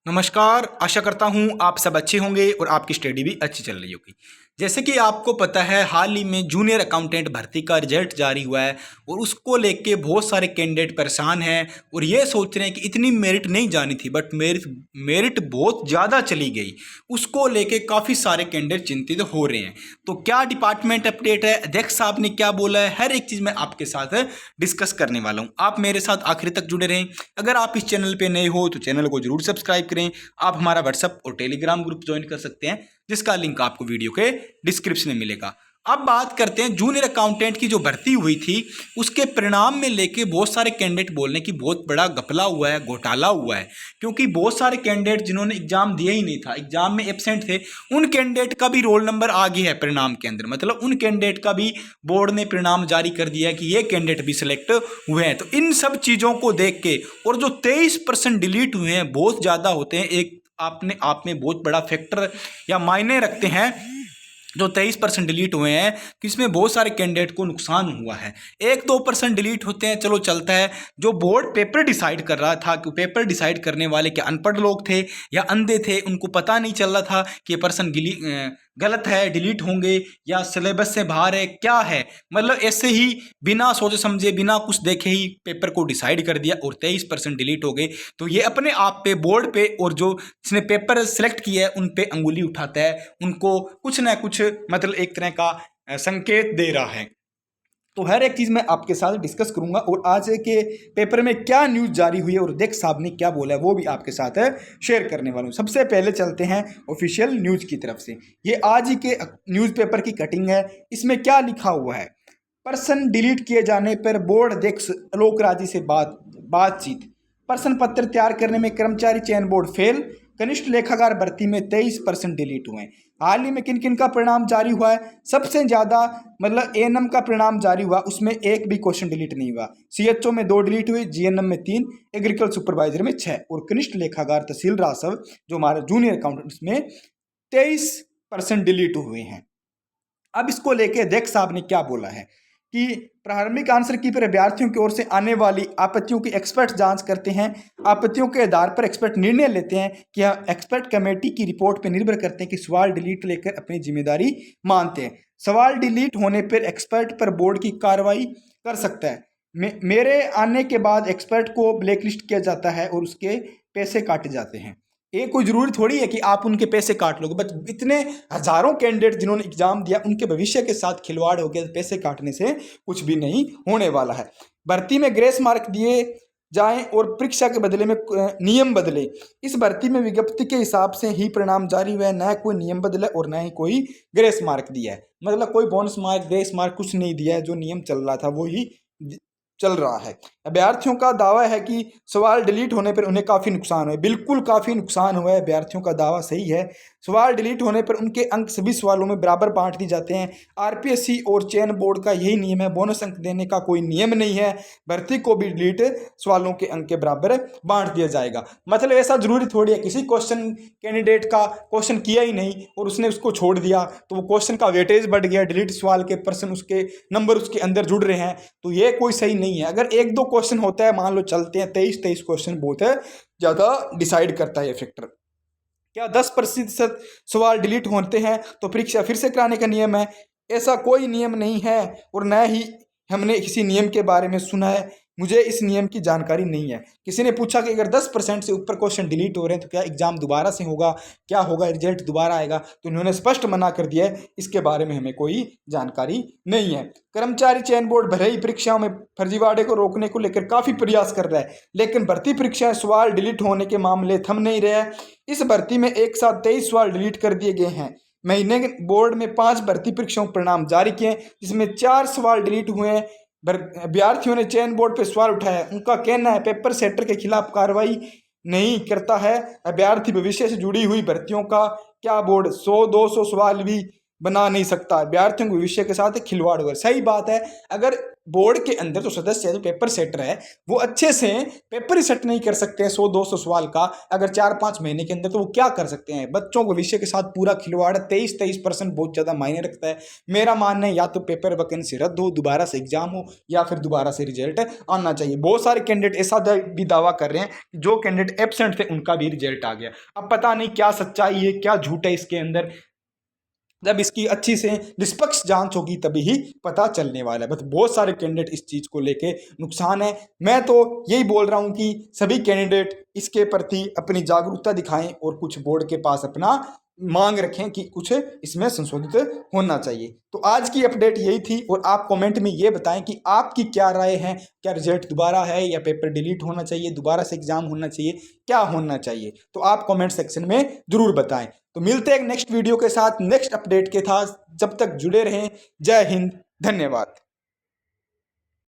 नमस्कार। आशा करता हूँ आप सब अच्छे होंगे और आपकी स्टडी भी अच्छी चल रही होगी। जैसे कि आपको पता है, हाल ही में जूनियर अकाउंटेंट भर्ती का रिजल्ट जारी हुआ है और उसको लेके बहुत सारे कैंडिडेट परेशान हैं और ये सोच रहे हैं कि इतनी मेरिट नहीं जानी थी, बट मेरिट मेरिट बहुत ज़्यादा चली गई। उसको लेके काफ़ी सारे कैंडिडेट चिंतित हो रहे हैं। तो क्या डिपार्टमेंट अपडेट है, अध्यक्ष साहब ने क्या बोला है, हर एक चीज़ मैं आपके साथ डिस्कस करने वाला हूँ। आप मेरे साथ आखिर तक जुड़े रहें। अगर आप इस चैनल पे नए हो तो चैनल को जरूर सब्सक्राइब करें। आप हमारा व्हाट्सएप और टेलीग्राम ग्रुप ज्वाइन कर सकते हैं, जिसका लिंक आपको वीडियो के डिस्क्रिप्शन में मिलेगा। अब बात करते हैं जूनियर अकाउंटेंट की जो भर्ती हुई थी उसके परिणाम में लेके बहुत सारे कैंडिडेट बोल रहे हैं कि बहुत बड़ा घपला हुआ है, घोटाला हुआ है। क्योंकि बहुत सारे कैंडिडेट जिन्होंने एग्जाम दिया ही नहीं था, एग्जाम में एब्सेंट थे, उन कैंडिडेट का भी रोल नंबर आ गया है परिणाम के अंदर। मतलब उन कैंडिडेट का भी बोर्ड ने परिणाम जारी कर दिया है कि ये कैंडिडेट भी सिलेक्ट हुए हैं। तो इन सब चीज़ों को देख के, और जो 23% डिलीट हुए हैं बहुत ज़्यादा होते हैं, एक आपने आप में बहुत बड़ा फैक्टर या मायने रखते हैं। जो 23% डिलीट हुए हैं कि इसमें बहुत सारे कैंडिडेट को नुकसान हुआ है। 1-2% डिलीट होते हैं, चलो चलता है। जो बोर्ड पेपर डिसाइड कर रहा था, कि पेपर डिसाइड करने वाले क्या अनपढ़ लोग थे या अंधे थे, उनको पता नहीं चल रहा था कि ये पर्सन गलत है, डिलीट होंगे या सिलेबस से बाहर है, क्या है। मतलब ऐसे ही बिना सोचे समझे, बिना कुछ देखे ही पेपर को डिसाइड कर दिया और 23% डिलीट हो गए। तो ये अपने आप पे, बोर्ड पे और जो जिसने पेपर सेलेक्ट किया है उन पे अंगुली उठाता है, उनको कुछ ना कुछ मतलब एक तरह का संकेत दे रहा है। तो हर एक चीज़ मैं आपके साथ डिस्कस करूंगा और आज के पेपर में क्या न्यूज़ जारी हुई है और अध्यक्ष साहब ने क्या बोला है वो भी आपके साथ शेयर करने वाला हूँ। सबसे पहले चलते हैं ऑफिशियल न्यूज़ की तरफ से। ये आज ही के न्यूज़पेपर की कटिंग है। इसमें क्या लिखा हुआ है? पर्सन डिलीट किए जाने पर बोर्ड अध्यक्ष आलोक राजी से बातचीत। प्रश्न पत्र तैयार करने में कर्मचारी चयन बोर्ड फेल। कनिष्ठ लेखाकार भर्ती में 23% डिलीट हुए। हाल ही में किन किन का परिणाम जारी हुआ है? सबसे ज्यादा मतलब एएनएम का परिणाम जारी हुआ, उसमें एक भी क्वेश्चन डिलीट नहीं हुआ। सीएचओ में 2 डिलीट हुए, जीएनएम में 3, एग्रीकल्चर सुपरवाइजर में 6 और कनिष्ठ लेखाकार तहसील रासव जो हमारे जूनियर अकाउंटेंट में 23% डिलीट हुए हैं। अब इसको लेके अध्यक्ष साहब ने क्या बोला है कि प्रारंभिक आंसर की पर अभ्यर्थियों की ओर से आने वाली आपत्तियों की एक्सपर्ट जांच करते हैं। आपत्तियों के आधार पर एक्सपर्ट निर्णय लेते हैं कि एक्सपर्ट कमेटी की रिपोर्ट पर निर्भर करते हैं कि सवाल डिलीट लेकर अपनी जिम्मेदारी मानते हैं। सवाल डिलीट होने पर एक्सपर्ट पर बोर्ड की कार्रवाई कर सकता है। मेरे आने के बाद एक्सपर्ट को ब्लैकलिस्ट किया जाता है और उसके पैसे काटे जाते हैं। ये कोई ज़रूरी थोड़ी है कि आप उनके पैसे काट लोगे, बट इतने हजारों कैंडिडेट जिन्होंने एग्जाम दिया उनके भविष्य के साथ खिलवाड़ हो गया। पैसे काटने से कुछ भी नहीं होने वाला है। भर्ती में ग्रेस मार्क दिए जाएं और परीक्षा के बदले में नियम बदले। इस भर्ती में विज्ञप्ति के हिसाब से ही परिणाम जारी हुआ है, न कोई नियम बदला और न ही कोई ग्रेस मार्क दिया है। मतलब कोई बोनस मार्क, ग्रेस मार्क कुछ नहीं दिया है। जो नियम चल रहा था वो ही चल रहा है। अभ्यर्थियों का दावा है कि सवाल डिलीट होने पर उन्हें काफ़ी नुकसान हुआ है। बिल्कुल काफ़ी नुकसान हुआ है, अभ्यर्थियों का दावा सही है। सवाल डिलीट होने पर उनके अंक सभी सवालों में बराबर बांट दिए जाते हैं। आरपीएससी और चयन बोर्ड का यही नियम है, बोनस अंक देने का कोई नियम नहीं है। भर्ती को भी डिलीट सवालों के अंक के बराबर बांट दिया जाएगा। मतलब ऐसा जरूरी थोड़ी है किसी क्वेश्चन कैंडिडेट का क्वेश्चन किया ही नहीं और उसने उसको छोड़ दिया तो वो क्वेश्चन का वेटेज बढ़ गया, डिलीट सवाल के पर्सन उसके नंबर उसके अंदर जुड़ रहे हैं, तो ये कोई सही नहीं है। अगर 1-2 क्वेश्चन होता है, मान लो चलते हैं 23 क्वेश्चन बहुत है ज़्यादा डिसाइड करता है ये फैक्टर। क्या 10% सवाल डिलीट होते हैं तो परीक्षा फिर से कराने का नियम है? ऐसा कोई नियम नहीं है और न ही हमने किसी नियम के बारे में सुना है। मुझे इस नियम की जानकारी नहीं है। किसी ने पूछा कि अगर 10% से ऊपर क्वेश्चन डिलीट हो रहे हैं तो क्या एग्जाम दोबारा से होगा, क्या होगा, रिजल्ट दोबारा आएगा? तो इन्होंने स्पष्ट मना कर दिया है, इसके बारे में हमें कोई जानकारी नहीं है। कर्मचारी चयन बोर्ड भले ही परीक्षाओं में फर्जीवाड़े को रोकने को लेकर काफ़ी प्रयास कर रहा है, लेकिन भर्ती परीक्षाएं सवाल डिलीट होने के मामले थम नहीं रहे। इस भर्ती में एक साथ 23 सवाल डिलीट कर दिए गए हैं। महीने बोर्ड में 5 भर्ती परीक्षाओं परिणाम जारी किए जिसमें 4 सवाल डिलीट हुए हैं। अभ्यर्थियों ने चयन बोर्ड पर सवाल उठाया। उनका कहना है पेपर सेटर के खिलाफ कार्रवाई नहीं करता है। अभ्यर्थी भविष्य से जुड़ी हुई भर्तियों का क्या बोर्ड 100-200 सवाल भी बना नहीं सकता। अभ्यर्थियों के भविष्य के साथ खिलवाड़ हुआ। सही बात है, अगर बोर्ड के अंदर जो सदस्य है, जो पेपर सेटर है, वो अच्छे से पेपर ही सेट नहीं कर सकते हैं 100-200 सवाल का अगर 4-5 महीने के अंदर, तो वो क्या कर सकते हैं? बच्चों को विषय के साथ पूरा खिलवाड़, 23% बहुत ज़्यादा मायने रखता है। मेरा मानना है या तो पेपर वैकेंसी रद्द हो, दोबारा से एग्जाम हो, या फिर दोबारा से रिजल्ट आना चाहिए। बहुत सारे कैंडिडेट ऐसा भी दावा कर रहे हैं कि जो कैंडिडेट एब्सेंट थे उनका भी रिजल्ट आ गया। अब पता नहीं क्या सच्चाई है, क्या झूठ है इसके अंदर। जब इसकी अच्छी से निष्पक्ष जांच होगी तभी ही पता चलने वाला है। बस बहुत सारे कैंडिडेट इस चीज़ को लेके नुकसान है। मैं तो यही बोल रहा हूँ कि सभी कैंडिडेट इसके प्रति अपनी जागरूकता दिखाएं और कुछ बोर्ड के पास अपना मांग रखें कि कुछ इसमें संशोधित होना चाहिए। तो आज की अपडेट यही थी, और आप कमेंट में ये बताएं कि आपकी क्या राय है। क्या रिजल्ट दोबारा है, या पेपर डिलीट होना चाहिए, दोबारा से एग्जाम होना चाहिए, क्या होना चाहिए? तो आप कमेंट सेक्शन में जरूर बताएं। तो मिलते हैं नेक्स्ट वीडियो के साथ, नेक्स्ट अपडेट के साथ। जब तक जुड़े रहें। जय हिंद, धन्यवाद।